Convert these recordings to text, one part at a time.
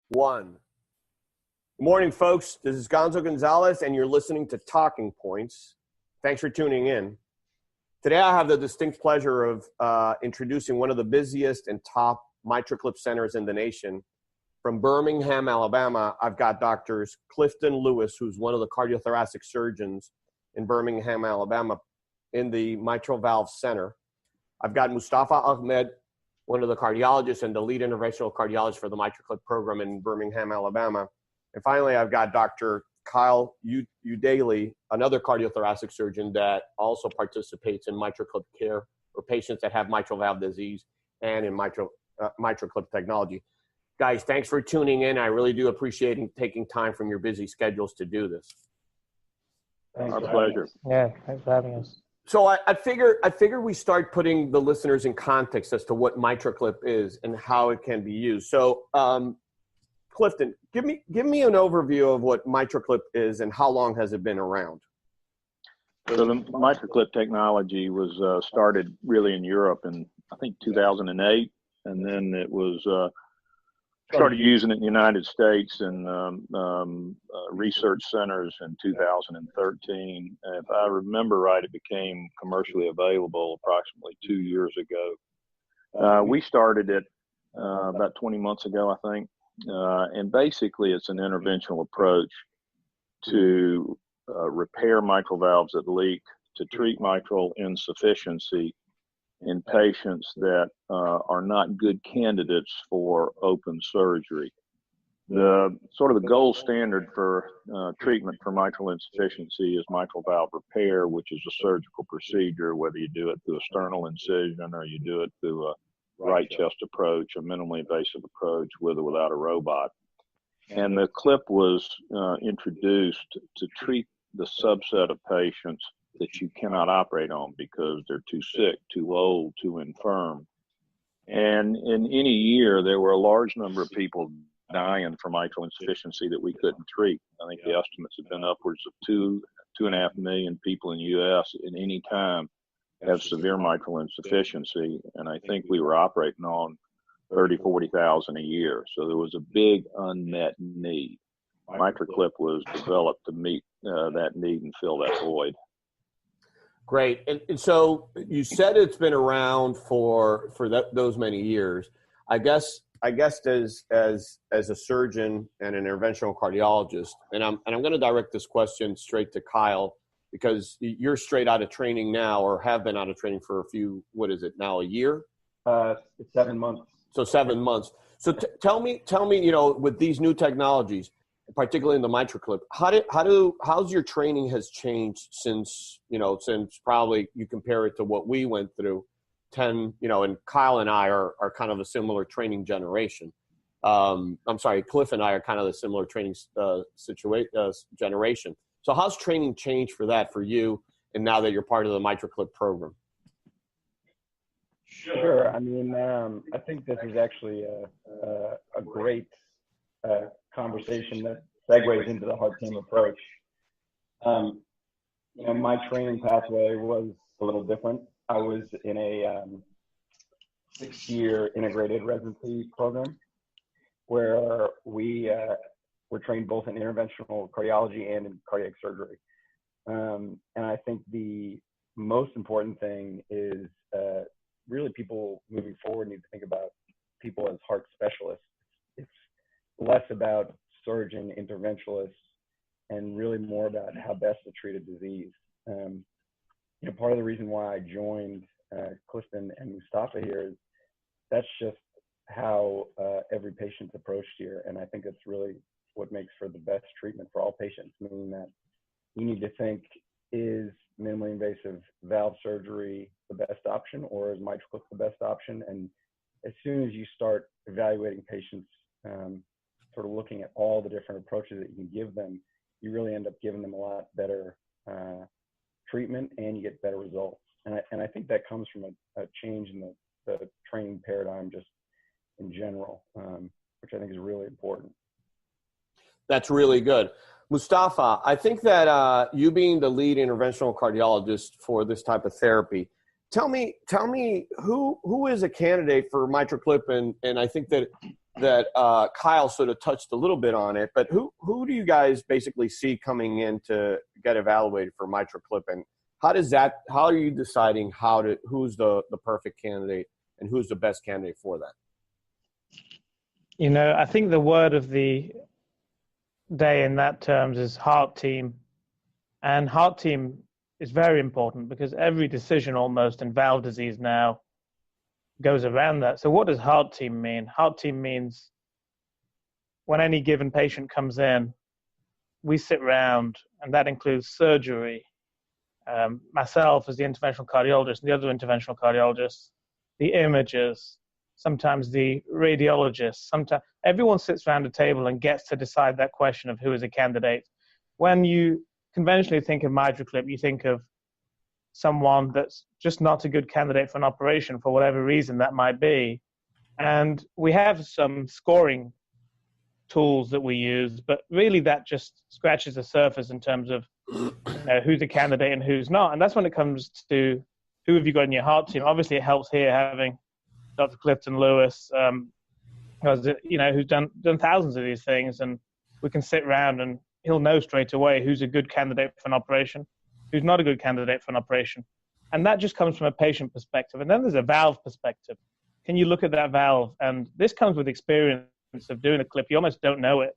One. Good morning, folks. This is Gonzo Gonzalez, and you're listening to Talking Points. Thanks for tuning in. Today, I have the distinct pleasure of introducing one of the busiest and top MitraClip centers in the nation. From Birmingham, Alabama, I've got Doctors Clifton Lewis, who's one of the cardiothoracic surgeons in Birmingham, Alabama, in the Mitral Valve Center. I've got Mustafa Ahmed, one of the cardiologists and the lead interventional cardiologist for the MitraClip program in Birmingham, Alabama. And finally, I've got Dr. Kyle Udaley, another cardiothoracic surgeon that also participates in MitraClip care for patients that have mitral valve disease and in MitraClip technology. Guys, thanks for tuning in. I really do appreciate taking time from your busy schedules to do this. Our pleasure. Yeah, thanks for having us. So I figure we start putting the listeners in context as to what MitraClip is and how it can be used. So, Clifton, give me an overview of what MitraClip is and how long has it been around? So the MitraClip technology was started really in Europe in, I think, 2008, and then it was started using it in the United States and research centers in 2013. If I remember right, it became commercially available approximately 2 years ago. We started it about 20 months ago, I think. And basically, it's an interventional approach to repair mitral valves that leak, to treat mitral insufficiency in patients that are not good candidates for open surgery. The sort of the gold standard for treatment for mitral insufficiency is mitral valve repair, which is a surgical procedure, whether you do it through a sternal incision or you do it through a right chest approach, a minimally invasive approach with or without a robot. And the clip was introduced to treat the subset of patients that you cannot operate on because they're too sick, too old, too infirm. And in any year, there were a large number of people dying from mitral insufficiency that we couldn't treat. I think the estimates have been upwards of 2.5 million people in the U.S. at any time have severe mitral insufficiency. And I think we were operating on 40,000 a year. So there was a big unmet need. MitraClip was developed to meet that need and fill that void. Great. And so you said it's been around for those many years. I guess as a surgeon and an interventional cardiologist, and I'm going to direct this question straight to Kyle because you're straight out of training now, or have been out of training for a year? It's 7 months. So 7 months. So tell me, with these new technologies, particularly in the MitraClip, how's your training has changed since probably you compare it to what we went through 10, and Kyle and I are kind of a similar training generation. Cliff and I are kind of the similar training generation. So how's training changed for you and now that you're part of the MitraClip program? Sure. I mean, I think this is actually a great conversation that segues into the heart team approach. My training pathway was a little different. I was in a 6-year integrated residency program where we were trained both in interventional cardiology and in cardiac surgery. And I think the most important thing is really people moving forward need to think about people as heart specialists. It's less about surgeon interventionalists and really more about how best to treat a disease. Part of the reason why I joined Clifton and Mustafa here is that's just how every patient's approached here. And I think it's really what makes for the best treatment for all patients, meaning that you need to think, is minimally invasive valve surgery the best option, or is MitraClip the best option? And as soon as you start evaluating patients, sort of looking at all the different approaches that you can give them, you really end up giving them a lot better treatment and you get better results. And I think that comes from a change in the training paradigm just in general, which I think is really important. That's really good. Mustafa, I think that you being the lead interventional cardiologist for this type of therapy, tell me who is a candidate for MitraClip, and I think that that Kyle sort of touched a little bit on it, but who do you guys basically see coming in to get evaluated for MitraClip, and how are you deciding who's the perfect candidate and who's the best candidate for that? You know, I think the word of the day in that terms is heart team, and heart team is very important because every decision almost in valve disease now goes around that. So what does heart team mean? Heart team means when any given patient comes in, we sit around, and that includes surgery, myself as the interventional cardiologist and the other interventional cardiologists, the imagers, sometimes the radiologists, sometimes everyone sits around a table and gets to decide that question of who is a candidate. When you conventionally think of MitraClip, you think of someone that's just not a good candidate for an operation for whatever reason that might be. And we have some scoring tools that we use, but really that just scratches the surface in terms of who's a candidate and who's not. And that's when it comes to who have you got in your heart team. Obviously, it helps here having Dr. Clifton Lewis, who's done thousands of these things, and we can sit around and he'll know straight away who's a good candidate for an operation, who's not a good candidate for an operation. And that just comes from a patient perspective. And then there's a valve perspective. Can you look at that valve? And this comes with experience of doing a clip. You almost don't know it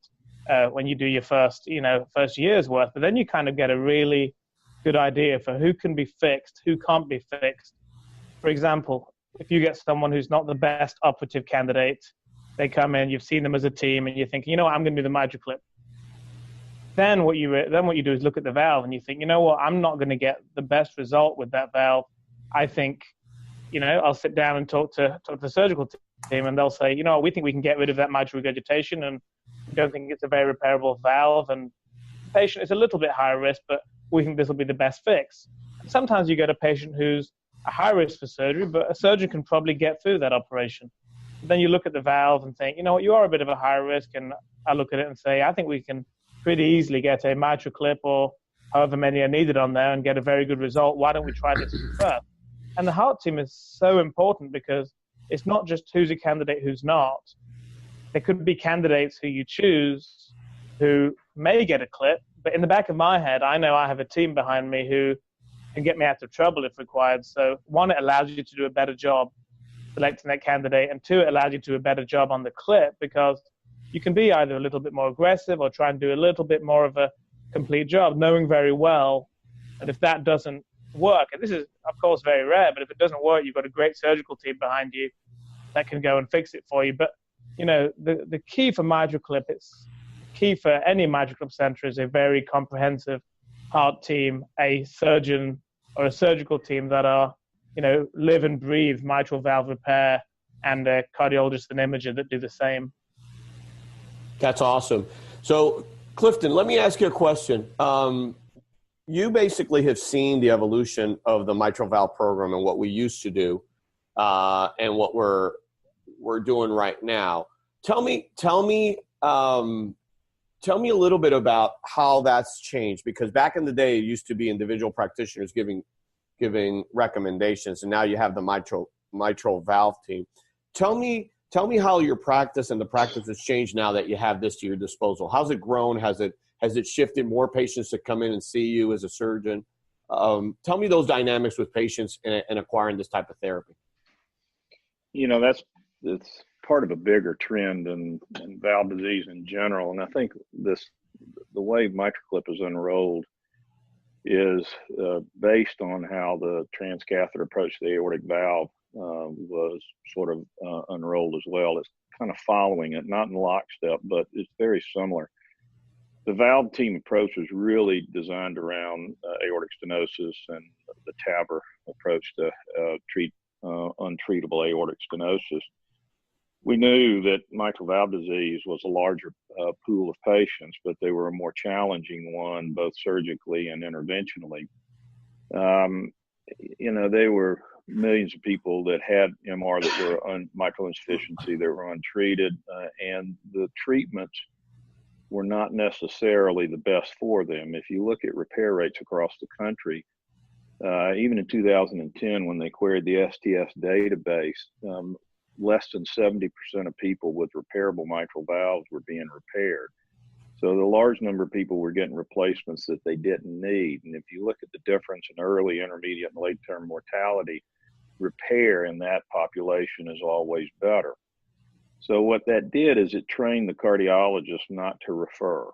when you do your first year's worth, but then you kind of get a really good idea for who can be fixed, who can't be fixed. For example, if you get someone who's not the best operative candidate, they come in, you've seen them as a team, and you're thinking, you know what, I'm going to do the MitraClip. Then what you do is look at the valve and you think, you know what, I'm not going to get the best result with that valve. I think, I'll sit down and talk to the surgical team, and they'll say, we think we can get rid of that mitral regurgitation, and we don't think it's a very repairable valve, and the patient is a little bit higher risk, but we think this will be the best fix. And sometimes you get a patient who's a high risk for surgery, but a surgeon can probably get through that operation. But then you look at the valve and think, you know what, you are a bit of a higher risk, and I look at it and say, I think we can pretty easily get a MitraClip or however many are needed on there and get a very good result. Why don't we try this first? And the heart team is so important because it's not just who's a candidate, who's not. There could be candidates who you choose who may get a clip, but in the back of my head, I know I have a team behind me who can get me out of trouble if required. So one, it allows you to do a better job selecting that candidate, and two, it allows you to do a better job on the clip because you can be either a little bit more aggressive or try and do a little bit more of a complete job, knowing very well that if that doesn't work, and this is, of course, very rare, but if it doesn't work, you've got a great surgical team behind you that can go and fix it for you. But, the key for MitraClip, it's key for any MitraClip center is a very comprehensive heart team, a surgeon or a surgical team that are, live and breathe mitral valve repair, and a cardiologist and imager that do the same. That's awesome. So, Clifton, let me ask you a question. You basically have seen the evolution of the mitral valve program and what we used to do and what we're doing right now. Tell me a little bit about how that's changed, because back in the day, it used to be individual practitioners giving recommendations, and now you have the mitral valve team. Tell me how your practice and the practice has changed now that you have this to your disposal. How's it grown? Has it shifted more patients to come in and see you as a surgeon? Tell me those dynamics with patients and acquiring this type of therapy. It's part of a bigger trend in valve disease in general. And I think the way MitraClip is unrolled is based on how the transcatheter approach to the aortic valve was sort of unrolled as well. It's kind of following it, not in lockstep, but it's very similar. The valve team approach was really designed around aortic stenosis and the TAVR approach to treat untreatable aortic stenosis. We knew that mitral valve disease was a larger pool of patients, but they were a more challenging one, both surgically and interventionally. They were millions of people that had MR that were mitral insufficiency, that were untreated, and the treatments were not necessarily the best for them. If you look at repair rates across the country, even in 2010, when they queried the STS database, less than 70% of people with repairable mitral valves were being repaired. So the large number of people were getting replacements that they didn't need. And if you look at the difference in early, intermediate, and late-term mortality, repair in that population is always better. So what that did is it trained the cardiologist not to refer.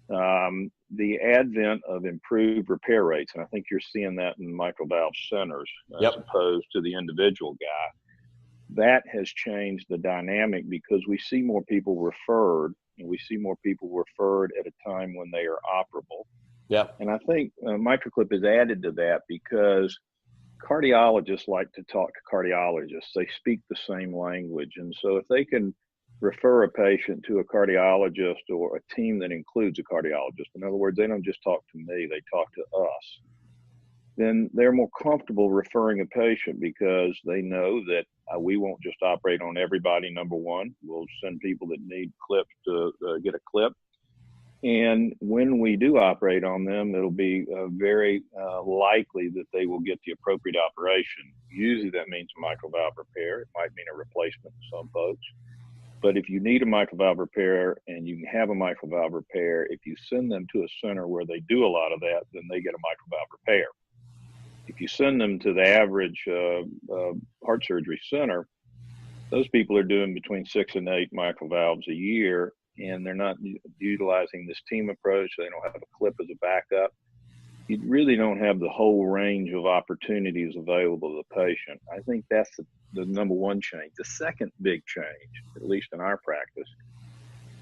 The advent of improved repair rates, and I think you're seeing that in mitral valve centers as opposed to the individual guy, that has changed the dynamic because we see more people referred, and we see more people referred at a time when they are operable. Yep. And I think MitraClip has added to that because cardiologists like to talk to cardiologists. They speak the same language. And so if they can refer a patient to a cardiologist or a team that includes a cardiologist, in other words, they don't just talk to me, they talk to us, then they're more comfortable referring a patient because they know that we won't just operate on everybody, number one. We'll send people that need clips to get a clip. And when we do operate on them, it'll be very likely that they will get the appropriate operation. Usually that means a mitral valve repair. It might mean a replacement for some folks. But if you need a mitral valve repair and you can have a mitral valve repair, if you send them to a center where they do a lot of that, then they get a mitral valve repair. If you send them to the average heart surgery center, those people are doing between 6 and 8 mitral valves a year, and they're not utilizing this team approach. They don't have a clip as a backup. You really don't have the whole range of opportunities available to the patient. I think that's the number one change. The second big change, at least in our practice,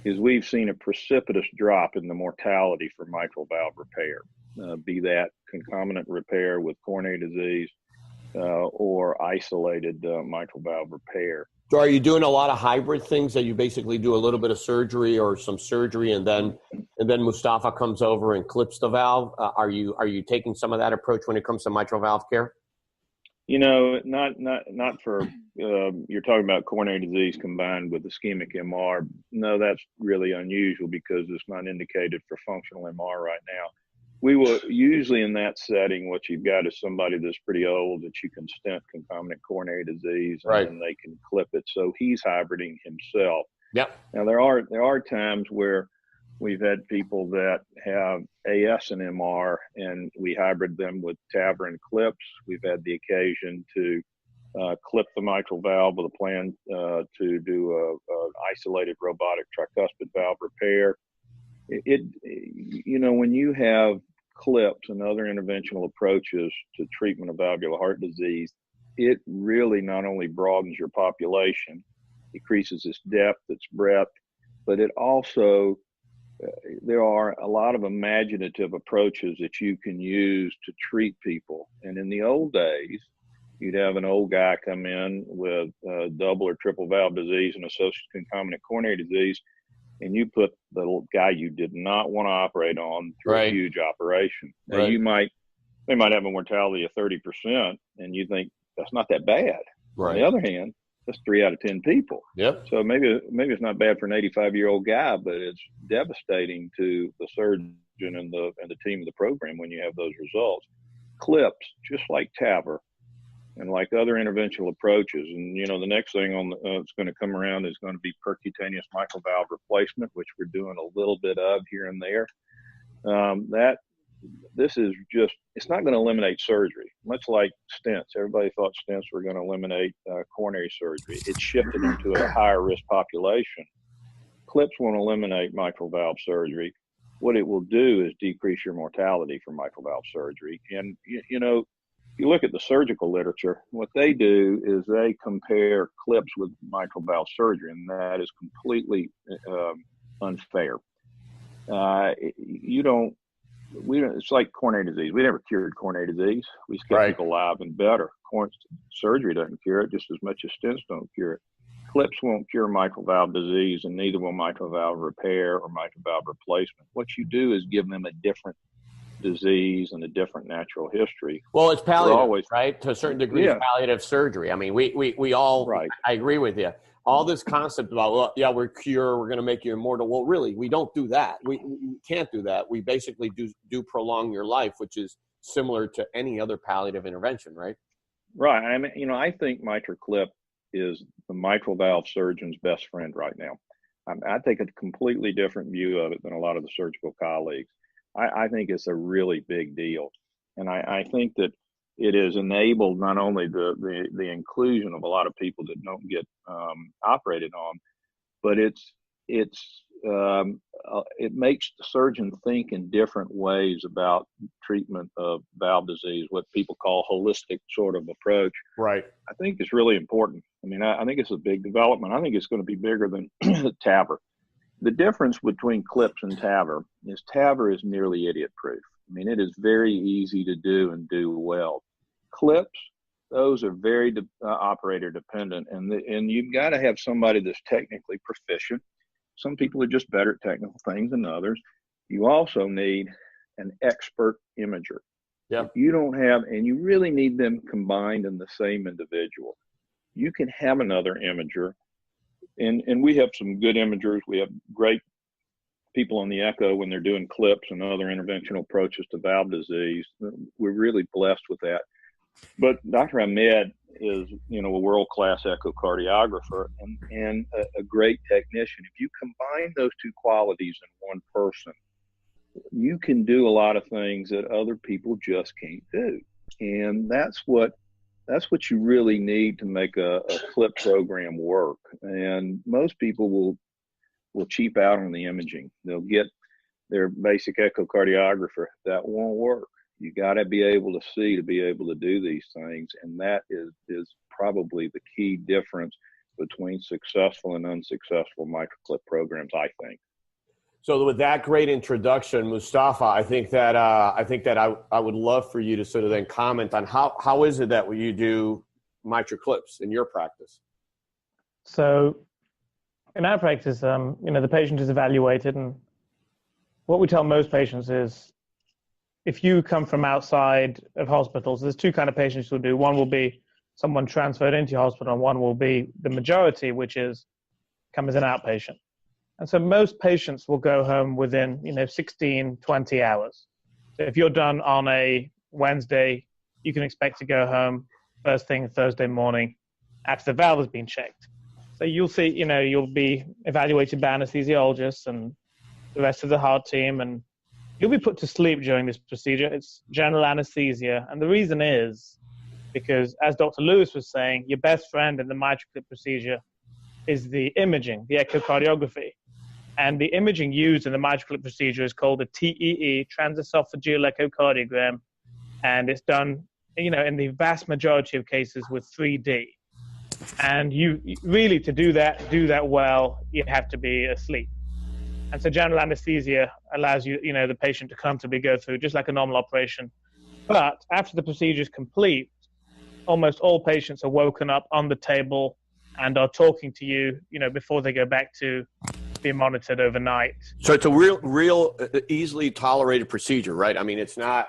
is we've seen a precipitous drop in the mortality for mitral valve repair, be that concomitant repair with coronary disease or isolated mitral valve repair. So are you doing a lot of hybrid things that you basically do a little bit of surgery or some surgery and then Mustafa comes over and clips the valve? Are you taking some of that approach when it comes to mitral valve care? You know, not for you're talking about coronary disease combined with ischemic MR. No, that's really unusual because it's not indicated for functional MR right now. We will usually in that setting, what you've got is somebody that's pretty old that you can stent concomitant coronary disease, and then they can clip it. So he's hybriding himself. Yep. Now there are times where we've had people that have AS and MR, and we hybrid them with TAVR and clips. We've had the occasion to clip the mitral valve with a plan to do a isolated robotic tricuspid valve repair. You know, when you have clips and other interventional approaches to treatment of valvular heart disease, it really not only broadens your population, increases its depth, its breadth, but it also, there are a lot of imaginative approaches that you can use to treat people. And in the old days, you'd have an old guy come in with double or triple valve disease and associated concomitant coronary disease, and you put the little guy you did not want to operate on through a huge operation. Now they might have a mortality of 30%, and you think that's not that bad. On the other hand, that's 3 out of 10 people. Yep. So maybe it's not bad for an 85-year-old guy, but it's devastating to the surgeon and the team of the program when you have those results. Clips, just like TAVR, and like other interventional approaches. And, you know, the next thing that's going to come around is going to be percutaneous mitral valve replacement, which we're doing a little bit of here and there. This is just, it's not going to eliminate surgery, much like stents. Everybody thought stents were going to eliminate coronary surgery. It shifted into a higher risk population. Clips won't eliminate mitral valve surgery. What it will do is decrease your mortality from mitral valve surgery. And, you know, if you look at the surgical literature, what they do is they compare clips with mitral valve surgery, and that is completely unfair. It's like coronary disease. We never cured coronary disease. We kept people alive and better. Surgery doesn't cure it just as much as stents don't cure it. Clips won't cure mitral valve disease, and neither will mitral valve repair or mitral valve replacement. What you do is give them a different disease and a different natural history. Well, it's palliative, right? To a certain degree, it's palliative surgery. I mean, we all, I agree with you. All this concept about, well, yeah, we're going to make you immortal. Well, really, we don't do that. We can't do that. We basically do prolong your life, which is similar to any other palliative intervention, right? Right. I mean, you know, I think MitraClip is the mitral valve surgeon's best friend right now. I take a completely different view of it than a lot of the surgical colleagues. I think it's a really big deal. And I think that it has enabled not only the inclusion of a lot of people that don't get operated on, but it makes the surgeon think in different ways about treatment of valve disease, what people call holistic sort of approach. Right. I think it's really important. I mean, I think it's a big development. I think it's going to be bigger than TAVR. The difference between clips and TAVR is nearly idiot-proof. I mean, it is very easy to do and do well. Clips, those are very operator dependent, and you've got to have somebody that's technically proficient. Some people are just better at technical things than others. You also need an expert imager. Yeah. If you don't have, and you really need them combined in the same individual. You can have another imager, and we have some good imagers. We have great people on the echo when they're doing clips and other interventional approaches to valve disease. We're really blessed with that. But Dr. Ahmed is, a world-class echocardiographer and a great technician. If you combine those two qualities in one person, you can do a lot of things that other people just can't do. And that's what you really need to make a clip program work. And most people will cheap out on the imaging. They'll get their basic echocardiographer. That won't work. You got to be able to see to be able to do these things. And that is probably the key difference between successful and unsuccessful MitraClip programs, I think. So with that great introduction, Mustafa, I think that I would love for you to sort of then comment on how is it that you do MitraClips in your practice? So in our practice, the patient is evaluated, and what we tell most patients is, if you come from outside of hospitals, there's two kind of patients you'll do. One will be someone transferred into your hospital, and one will be the majority, which is come as an outpatient. And so most patients will go home within, 16, 20 hours. So if you're done on a Wednesday, you can expect to go home first thing Thursday morning after the valve has been checked. So you'll see, you'll be evaluated by anesthesiologists and the rest of the heart team, and you'll be put to sleep during this procedure. It's general anesthesia. And the reason is because, as Dr. Lewis was saying, your best friend in the MitraClip procedure is the imaging, the echocardiography. And the imaging used in the MitraClip procedure is called a TEE, transesophageal echocardiogram. And it's done, in the vast majority of cases with 3D. And you really, to do that well, you have to be asleep. And so general anesthesia allows you, the patient to comfortably go through just like a normal operation. But after the procedure is complete, almost all patients are woken up on the table and are talking to you, before they go back to be monitored overnight. So it's a real easily tolerated procedure, right? I mean, it's not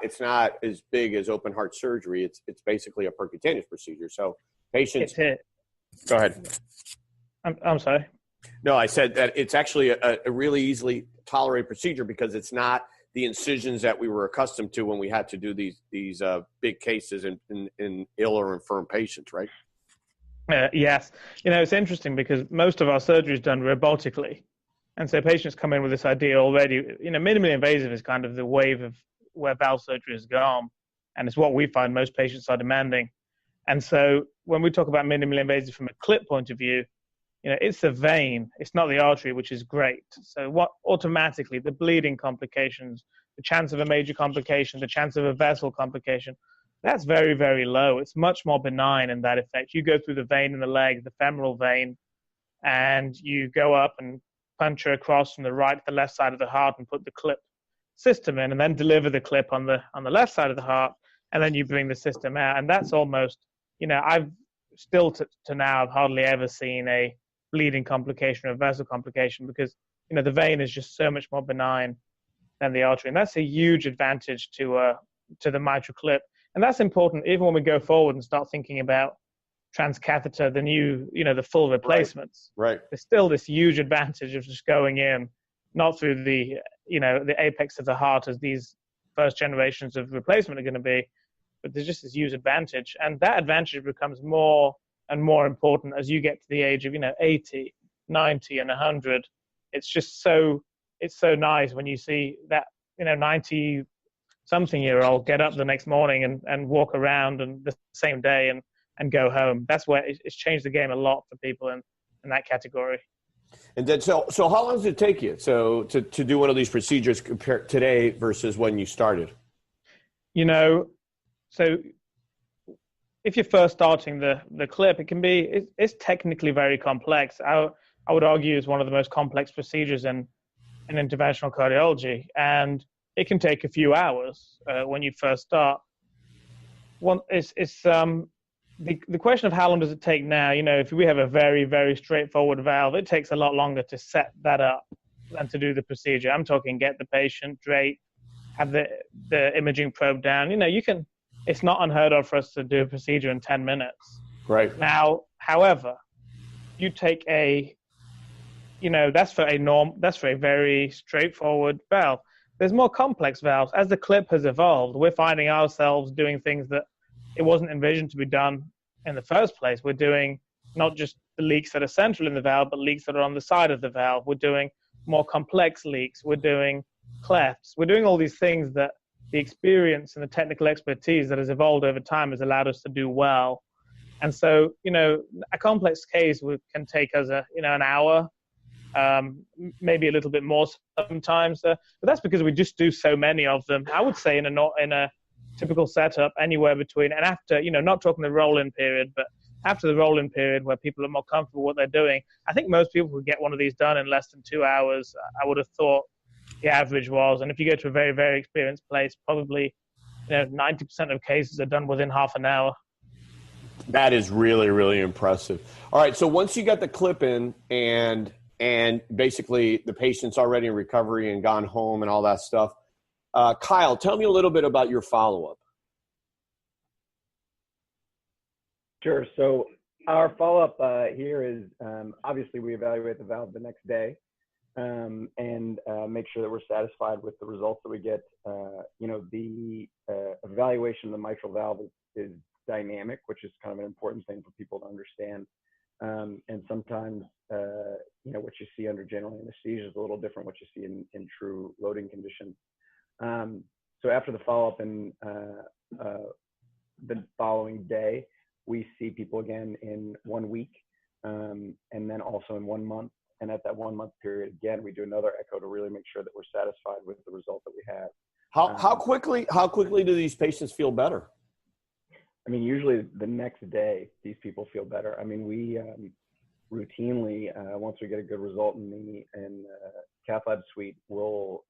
as big as open heart surgery. It's basically a percutaneous procedure. So patients. Go ahead. I'm sorry. No, I said that it's actually a really easily tolerated procedure because it's not the incisions that we were accustomed to when we had to do these big cases in ill or infirm patients, right? Yes. It's interesting because most of our surgery is done robotically. And so patients come in with this idea already. Minimally invasive is kind of the wave of where valve surgery has gone. And it's what we find most patients are demanding. And so when we talk about minimally invasive from a clip point of view, it's the vein, it's not the artery, which is great. So what automatically the bleeding complications, the chance of a major complication, the chance of a vessel complication, that's very, very low. It's much more benign in that effect. You go through the vein in the leg, the femoral vein, and you go up and puncture across from the right to the left side of the heart and put the clip system in, and then deliver the clip on the left side of the heart, and then you bring the system out. And that's almost, I've still to now, I've hardly ever seen a bleeding complication or a vessel complication because, the vein is just so much more benign than the artery. And that's a huge advantage to the MitraClip. And that's important even when we go forward and start thinking about transcatheter, the new, the full replacements. Right. There's still this huge advantage of just going in, not through the, the apex of the heart as these first generations of replacement are going to be, but there's just this huge advantage. And that advantage becomes more and more important as you get to the age of 80, 90, and 100. It's just so nice when you see that 90-something-year-old get up the next morning and walk around and the same day and go home. That's where it's changed the game a lot for people in that category. And then, so how long does it take you to do one of these procedures compared today versus when you started? So if you're first starting the clip, it's technically very complex. I would argue it's one of the most complex procedures in interventional cardiology, and it can take a few hours when you first start. The question of how long does it take now? If we have a very, very straightforward valve, it takes a lot longer to set that up than to do the procedure. I'm talking get the patient, drape, have the imaging probe down. It's not unheard of for us to do a procedure in 10 minutes. Right. Now, however, you take that's for a very straightforward valve. There's more complex valves. As the clip has evolved, we're finding ourselves doing things that it wasn't envisioned to be done in the first place. We're doing not just the leaks that are central in the valve, but leaks that are on the side of the valve. We're doing more complex leaks. We're doing clefts. We're doing all these things that the experience and the technical expertise that has evolved over time has allowed us to do well. And so, a complex case can take us an hour, maybe a little bit more sometimes. But that's because we just do so many of them. I would say in a typical setup, anywhere between, and after, not talking the roll-in period, but after the roll-in period where people are more comfortable with what they're doing, I think most people would get one of these done in less than 2 hours. I would have thought the average was. And if you go to a very, very experienced place, probably 90% of cases are done within half an hour. That is really, really impressive. All right, so once you got the clip in and basically the patient's already in recovery and gone home and all that stuff, Kyle, tell me a little bit about your follow-up. Sure. So our follow-up here is obviously we evaluate the valve the next day and make sure that we're satisfied with the results that we get. The evaluation of the mitral valve is dynamic, which is kind of an important thing for people to understand. And sometimes, what you see under general anesthesia is a little different what you see in true loading conditions. So after the follow-up and the following day, we see people again in 1 week, and then also in 1 month. And at that 1 month period, again, we do another echo to really make sure that we're satisfied with the result that we have. How quickly do these patients feel better? I mean, usually the next day, these people feel better. I mean, we routinely, once we get a good result in the cath lab suite, we'll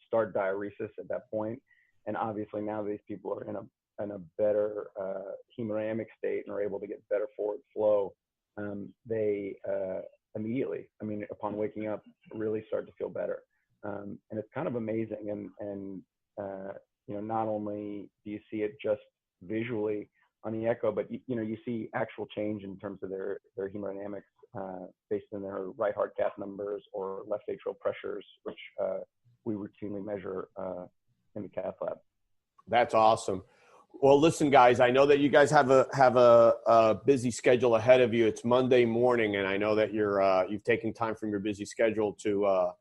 start diuresis at that point. And obviously now these people are in a better hemodynamic state and are able to get better forward flow. They immediately, upon waking up, really start to feel better. And it's kind of amazing. And not only do you see it just visually on the echo, but you see actual change in terms of their hemodynamics based on their right heart cath numbers or left atrial pressures, which we routinely measure in the cath lab. That's awesome. Well, listen, guys, I know that you guys have a busy schedule ahead of you. It's Monday morning, and I know that you've taken time from your busy schedule to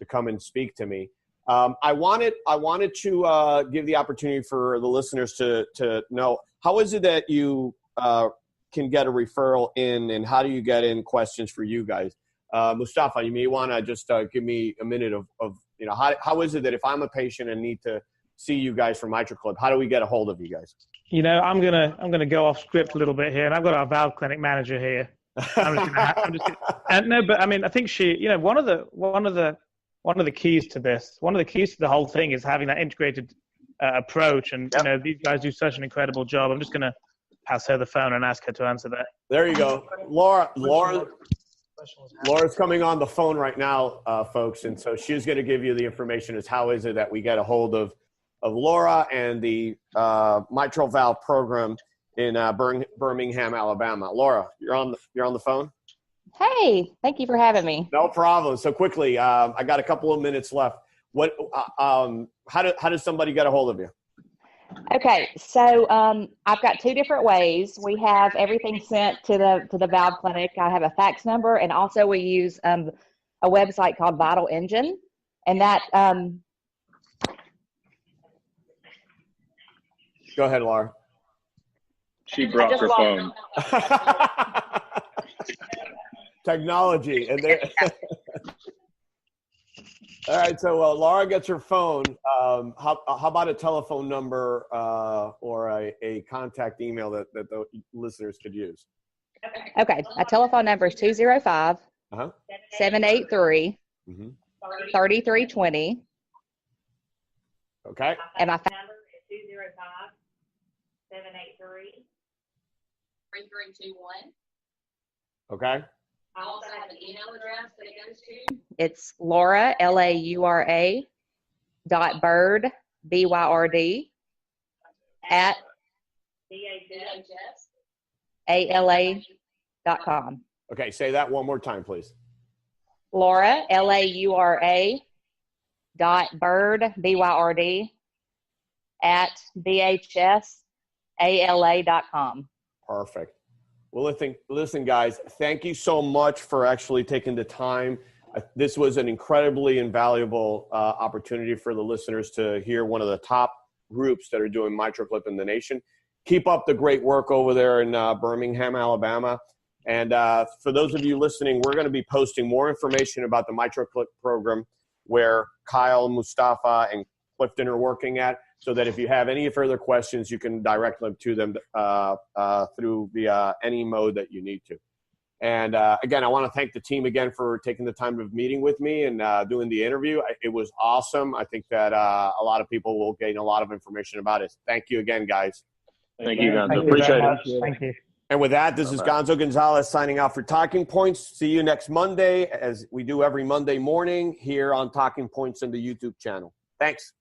come and speak to me. I wanted to give the opportunity for the listeners to know, how is it that you can get a referral in, and how do you get in questions for you guys? Mustafa, you may want to just give me a minute of how is it that if I'm a patient and need to see you guys from MitraClip, how do we get a hold of you guys? I'm gonna go off script a little bit here, and I've got our valve clinic manager here. I think she, one of the keys to this, one of the keys to the whole thing is having that integrated approach. And, these guys do such an incredible job. I'm just going to pass her the phone and ask her to answer that. There you go. Laura's coming on the phone right now, folks. And so she's going to give you the information as how is it that we get a hold of Laura and the mitral valve program in Birmingham, Alabama. Laura, you're on the phone. Hey, thank you for having me. No problem. So quickly, I got a couple of minutes left. How does somebody get a hold of you? Okay, so I've got two different ways. We have everything sent to the valve clinic. I have a fax number, and also we use a website called Vital Engine, and that. Go ahead, Laura. She brought her phone. Technology, and there. All right, so Laura gets her phone. How about a telephone number or a contact email that the listeners could use? Okay, a telephone number is 205 783 3320. Okay. And my number is 205 783 3321. Okay. I also have an email address that it goes to. It's Laura, Laura, .Byrd, BYRD, at ALA.com. Okay, say that one more time, please. Laura, Laura, .Byrd, BYRD, at BHSALA.com. Perfect. Well, listen, guys, thank you so much for actually taking the time. This was an incredibly invaluable opportunity for the listeners to hear one of the top groups that are doing MitraClip in the nation. Keep up the great work over there in Birmingham, Alabama. And for those of you listening, we're going to be posting more information about the MitraClip program where Kyle, Mustafa, and Clifton are working at, so that if you have any further questions, you can direct them to them through any mode that you need to. And again, I want to thank the team again for taking the time of meeting with me and doing the interview. It was awesome. I think that a lot of people will gain a lot of information about it. Thank you again, guys. Thank you, Gonzo. Thank you Appreciate very it. much. Thank you. And with that, this is Gonzo Gonzalez signing out for Talking Points. See you next Monday, as we do every Monday morning here on Talking Points in the YouTube channel. Thanks.